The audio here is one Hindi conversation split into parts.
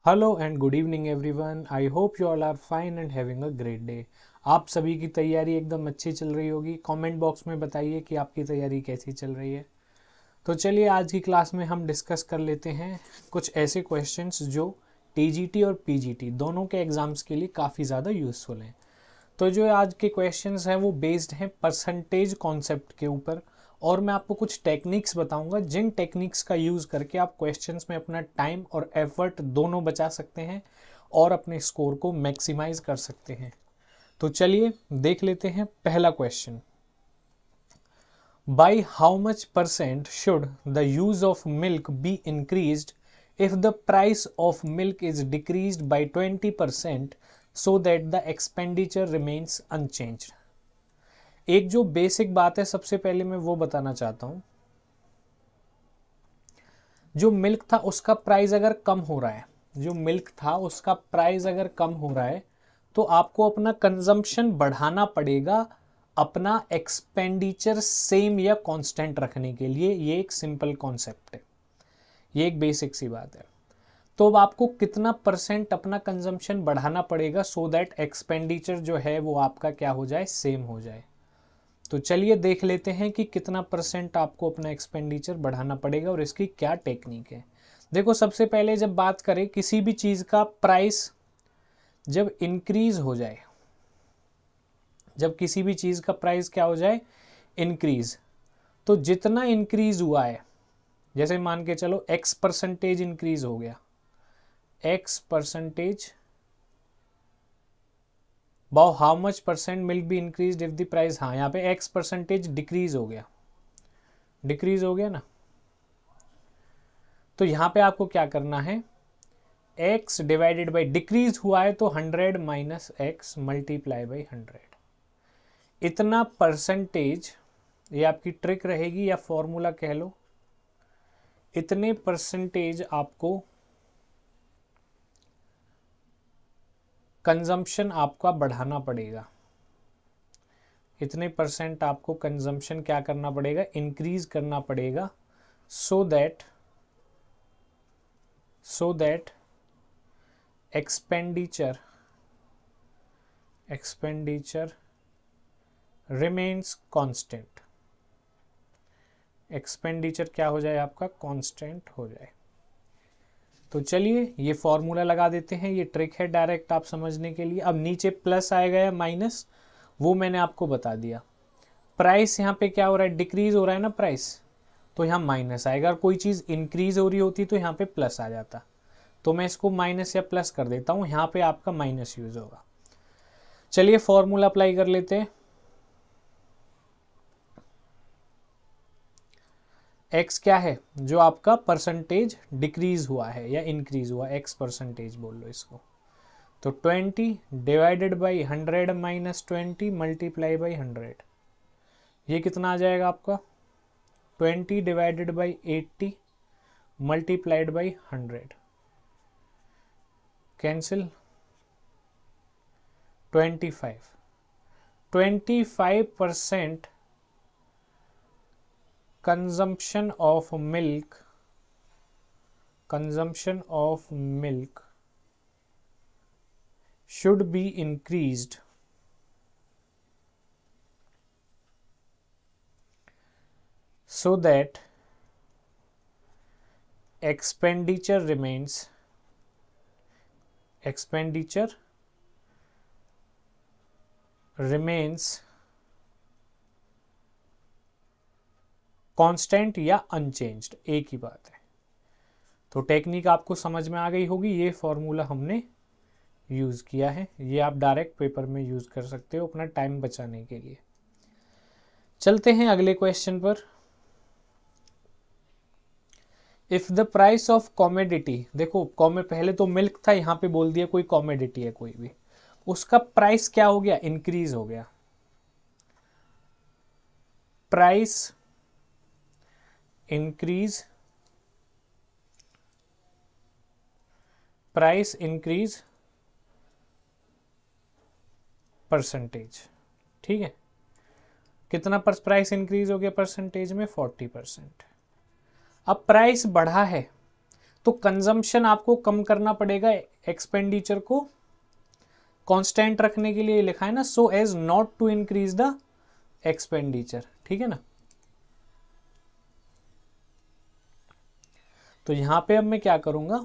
Hello and good evening everyone. I hope you all are fine and having a great day. आप सभी की तैयारी एकदम अच्छी चल रही होगी। कमेंट बॉक्स में बताइए कि आपकी तैयारी कैसी चल रही है। तो चलिए आज की क्लास में हम डिस्कस कर लेते हैं कुछ ऐसे क्वेश्चंस जो टीजीटी और पीजीटी दोनों के एग्जाम्स के लिए काफ़ी ज़्यादा यूज़फुल हैं। तो जो आज के क्वेश्चंस हैं वो बेस्ड हैं परसेंटेज कॉन्सेप्ट के ऊपर, और मैं आपको कुछ टेक्निक्स बताऊंगा जिन टेक्निक्स का यूज़ करके आप क्वेश्चंस में अपना टाइम और एफर्ट दोनों बचा सकते हैं और अपने स्कोर को मैक्सिमाइज कर सकते हैं। तो चलिए देख लेते हैं पहला question. By how much percent should the use of milk be increased if the price of milk is decreased bye 20% so that the expenditure remains unchanged। एक जो बेसिक बात है सबसे पहले मैं वो बताना चाहता हूं। जो मिल्क था उसका प्राइस अगर कम हो रहा है, तो आपको अपना कंजम्पशन बढ़ाना पड़ेगा अपना एक्सपेंडिचर सेम या कांस्टेंट रखने के लिए। ये एक सिंपल कॉन्सेप्ट है, ये एक बेसिक सी बात है। तो अब आपको कितना परसेंट अपना कंजम्पशन बढ़ाना पड़ेगा सो दैट एक्सपेंडिचर जो है वो आपका क्या हो जाए, सेम हो जाए। तो चलिए देख लेते हैं कि कितना परसेंट आपको अपना एक्सपेंडिचर बढ़ाना पड़ेगा और इसकी क्या टेक्निक है। देखो सबसे पहले जब बात करें किसी भी चीज़ का प्राइस जब इंक्रीज हो जाए, जब किसी भी चीज़ का प्राइस क्या हो जाए, इंक्रीज, तो जितना इंक्रीज हुआ है, जैसे मान के चलो x% इंक्रीज हो गया, x%, बाउ how much percent milk be increase if the price, हाँ यहाँ पे x% डिक्रीज हो गया ना। तो यहाँ पे आपको क्या करना है, x डिवाइडेड बाई डिक्रीज हुआ है तो 100 माइनस x मल्टीप्लाई बाई 100, इतना परसेंटेज, ये आपकी ट्रिक रहेगी या फॉर्मूला कह लो। इतने परसेंटेज आपको कंजम्पशन आपका बढ़ाना पड़ेगा, इतने परसेंट आपको कंजम्पशन क्या करना पड़ेगा, इंक्रीज करना पड़ेगा, so that expenditure remains constant, expenditure क्या हो जाए आपका, कांस्टेंट हो जाए। तो चलिए ये फॉर्मूला लगा देते हैं, ये ट्रिक है डायरेक्ट आप समझने के लिए। अब नीचे प्लस आएगा या माइनस वो मैंने आपको बता दिया। प्राइस यहाँ पे क्या हो रहा है, डिक्रीज हो रहा है ना प्राइस, तो यहाँ माइनस आएगा। अगर कोई चीज़ इंक्रीज हो रही होती तो यहाँ पे प्लस आ जाता, तो मैं इसको माइनस या प्लस कर देता हूँ, यहाँ पे आपका माइनस यूज होगा। चलिए फॉर्मूला अप्लाई कर लेते हैं। x क्या है, जो आपका परसेंटेज डिक्रीज हुआ है या इंक्रीज हुआ, x% बोल लो इसको। तो 20 divided by 100 minus 20 multiply by 100, ये कितना आ जाएगा आपका, 20 divided by 80 multiplied by 100, cancel, 25% consumption of milk should be increased so that expenditure remains constant या अनचेंज्ड, एक ही बात है। तो टेक्निक आपको समझ में आ गई होगी, ये फॉर्मूला हमने यूज किया है, ये आप डायरेक्ट पेपर में यूज कर सकते हो अपना टाइम बचाने के लिए। चलते हैं अगले क्वेश्चन पर। If the price of commodity, देखो पहले तो मिल्क था, यहाँ पे बोल दिया कोई कॉमोडिटी है कोई भी, उसका प्राइस क्या हो गया, इंक्रीज हो गया। प्राइस इंक्रीज परसेंटेज, ठीक है। कितना प्राइस इंक्रीज हो गया परसेंटेज में, 40%। अब प्राइस बढ़ा है तो कंजम्पशन आपको कम करना पड़ेगा, एक्सपेंडिचर को कांस्टेंट रखने के लिए लिखा है ना, so as not to increase the expenditure, ठीक है ना। तो यहां पे अब मैं क्या करूंगा,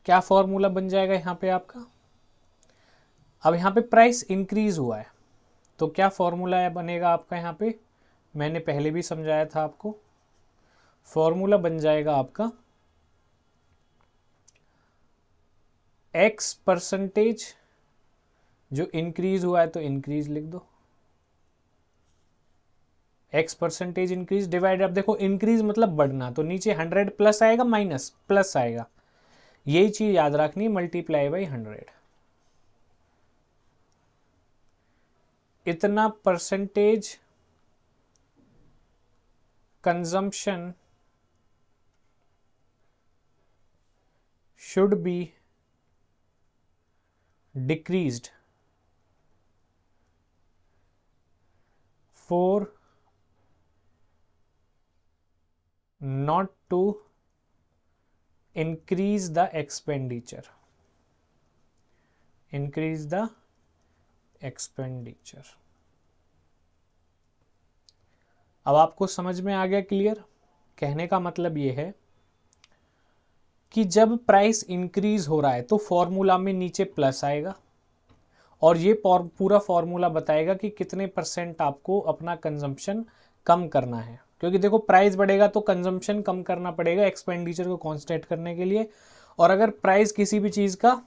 क्या फॉर्मूला बन जाएगा यहां पे आपका, अब यहां पे प्राइस इंक्रीज हुआ है तो क्या फॉर्मूला बनेगा आपका, यहां पे मैंने पहले भी समझाया था आपको, फॉर्मूला बन जाएगा आपका एक्स परसेंटेज, जो इंक्रीज हुआ है तो इंक्रीज लिख दो, एक्स परसेंटेज इंक्रीज डिवाइड, अब देखो इंक्रीज मतलब बढ़ना, तो नीचे 100 प्लस आएगा माइनस प्लस आएगा, यही चीज याद रखनी, मल्टीप्लाई बाई 100, इतना percentage consumption should be decreased for not to increase the expenditure, increase the expenditure। अब आपको समझ में आ गया क्लियर, कहने का मतलब ये है कि जब प्राइस इंक्रीज हो रहा है तो फॉर्मूला में नीचे प्लस आएगा और ये पूरा फॉर्मूला बताएगा कि कितने परसेंट आपको अपना कंजम्पशन कम करना है, क्योंकि देखो प्राइस बढ़ेगा तो कंजम्पशन कम करना पड़ेगा एक्सपेंडिचर को कांस्टेंट करने के लिए, और अगर प्राइस किसी भी चीज़ का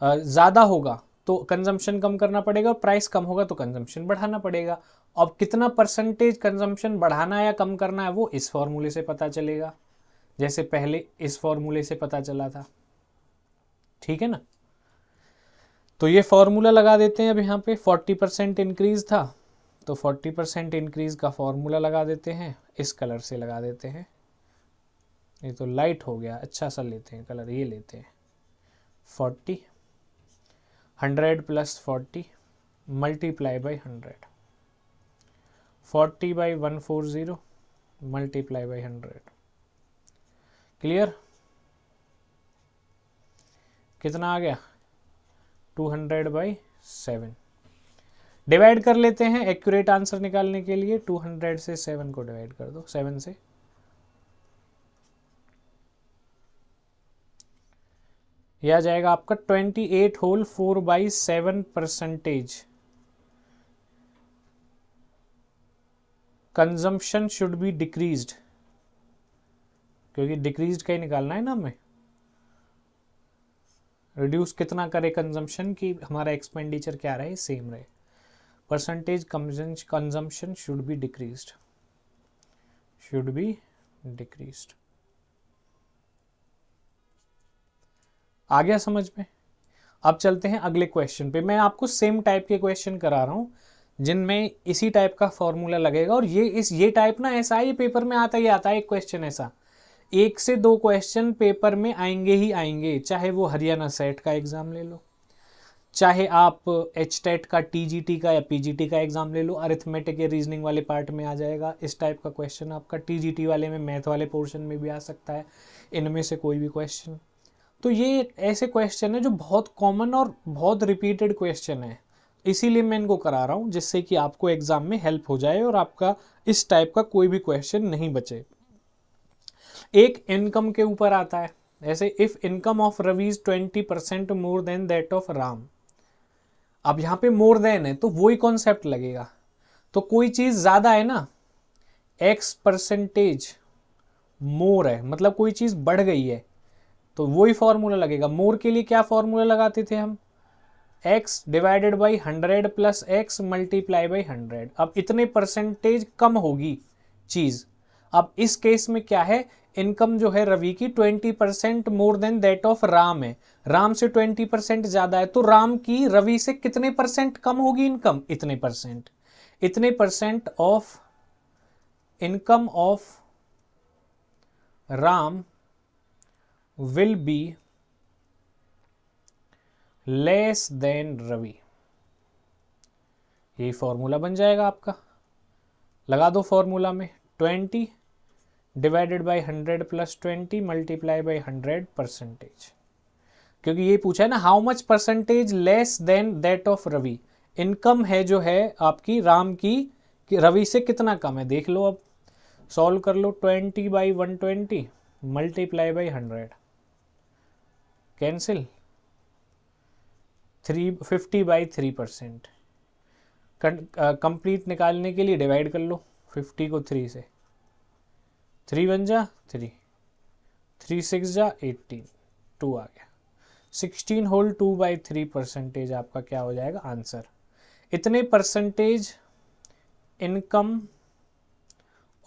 ज़्यादा होगा तो कंजम्पशन कम करना पड़ेगा, और प्राइस कम होगा तो कंजम्पशन बढ़ाना पड़ेगा। अब कितना परसेंटेज कंजम्पशन बढ़ाना है या कम करना है वो इस फॉर्मूले से पता चलेगा, जैसे पहले इस फॉर्मूले से पता चला था, ठीक है ना। तो ये फॉर्मूला लगा देते हैं, अब यहाँ पे 40% इंक्रीज था तो 40% इंक्रीज का फॉर्मूला लगा देते हैं, इस कलर से लगा देते हैं, ये तो लाइट हो गया, अच्छा सा लेते हैं कलर, ये लेते हैं 40, 100 plus 40 multiply by 100, 40 by 140 multiply by 100, clear, कितना आ गया 200 बाई 7, डिवाइड कर लेते हैं एक्यूरेट आंसर निकालने के लिए, 200 से 7 को डिवाइड कर दो, 7 से, यह आ जाएगा आपका 28 whole 4 by 7 percentage consumption should be decreased, क्योंकि डिक्रीज्ड का ही निकालना है ना हमें, रिड्यूस कितना करे कंजम्पशन की हमारा एक्सपेंडिचर क्या रहे, सेम रहे, percentage consumption should be decreased, should be decreased. आ गया समझ में। अब चलते हैं अगले क्वेश्चन पे, मैं आपको सेम टाइप के क्वेश्चन करा रहा हूं जिनमें इसी टाइप का फॉर्मूला लगेगा, और ये टाइप ना ऐसा है, ये पेपर में आता ही आता है एक क्वेश्चन ऐसा, 1 से 2 क्वेश्चन पेपर में आएंगे ही आएंगे, चाहे वो हरियाणा सेट का एग्जाम ले लो, चाहे आप HTET का, TGT का या PGT का एग्जाम ले लो, अरिथमेटिक या रीजनिंग वाले पार्ट में आ जाएगा इस टाइप का क्वेश्चन आपका, TGT वाले में मैथ वाले पोर्शन में भी आ सकता है, इनमें से कोई भी क्वेश्चन। तो ये ऐसे क्वेश्चन है जो बहुत कॉमन और बहुत रिपीटेड क्वेश्चन है, इसीलिए मैं इनको करा रहा हूँ, जिससे कि आपको एग्जाम में हेल्प हो जाए और आपका इस टाइप का कोई भी क्वेश्चन नहीं बचे। एक इनकम के ऊपर आता है, ऐसे if income of Ravi is 20% more than that of Ram, अब यहाँ पे मोर देन है तो वही कॉन्सेप्ट लगेगा, तो कोई चीज ज्यादा है ना, एक्स परसेंटेज मोर है मतलब कोई चीज बढ़ गई है, तो वही फॉर्मूला लगेगा। मोर के लिए क्या फॉर्मूला लगाते थे हम, x divided by 100 plus x multiply by 100, अब इतने परसेंटेज कम होगी चीज। अब इस केस में क्या है, इनकम जो है रवि की 20% more than that of Ram है, राम से 20% ज्यादा है, तो राम की रवि से कितने परसेंट कम होगी इनकम, इतने परसेंट, इतने percent of income of Ram will be less than Ravi, यही फॉर्मूला बन जाएगा आपका, लगा दो फॉर्मूला में 20 divided by 100 plus 20 multiply by 100%, क्योंकि ये पूछा है ना how much percentage less than that of Ravi. Income है जो है आपकी राम की कि रवि से कितना कम है, देख लो अब सॉल्व कर लो। 20 by 120 multiply by 100 cancel, 50 by 3%। Complete निकालने के लिए डिवाइड कर लो 50 को 3 से, 3 1 जा 3, 3 6 जा 18, 2 आ गया। 16 होल 2 बाई 3% आपका क्या हो जाएगा आंसर। इतने percentage income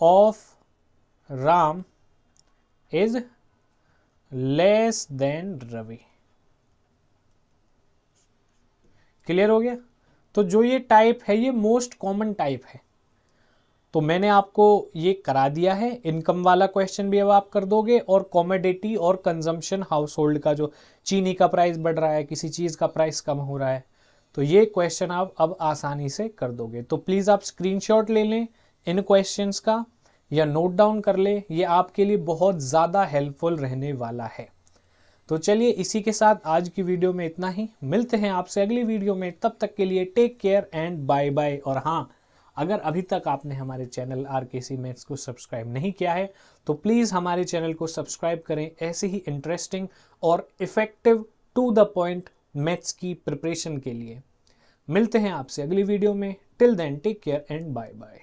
of Ram is less than Ravi. Clear हो गया। तो जो ये टाइप है ये मोस्ट कॉमन टाइप है, तो मैंने आपको ये करा दिया है। इनकम वाला क्वेश्चन भी अब आप कर दोगे, और कॉमोडिटी और कंजम्पशन हाउस होल्ड का, जो चीनी का प्राइस बढ़ रहा है, किसी चीज़ का प्राइस कम हो रहा है, तो ये क्वेश्चन आप अब आसानी से कर दोगे। तो प्लीज़ आप स्क्रीनशॉट ले लें इन क्वेश्चंस का या नोट डाउन कर ले, ये आपके लिए बहुत ज़्यादा हेल्पफुल रहने वाला है। तो चलिए इसी के साथ आज की वीडियो में इतना ही, मिलते हैं आपसे अगली वीडियो में, तब तक के लिए take care and bye bye. और हाँ, अगर अभी तक आपने हमारे चैनल RKC मैथ्स को सब्सक्राइब नहीं किया है तो प्लीज़ हमारे चैनल को सब्सक्राइब करें ऐसे ही इंटरेस्टिंग और effective to the point maths की प्रिपरेशन के लिए। मिलते हैं आपसे अगली वीडियो में, till then take care and bye bye.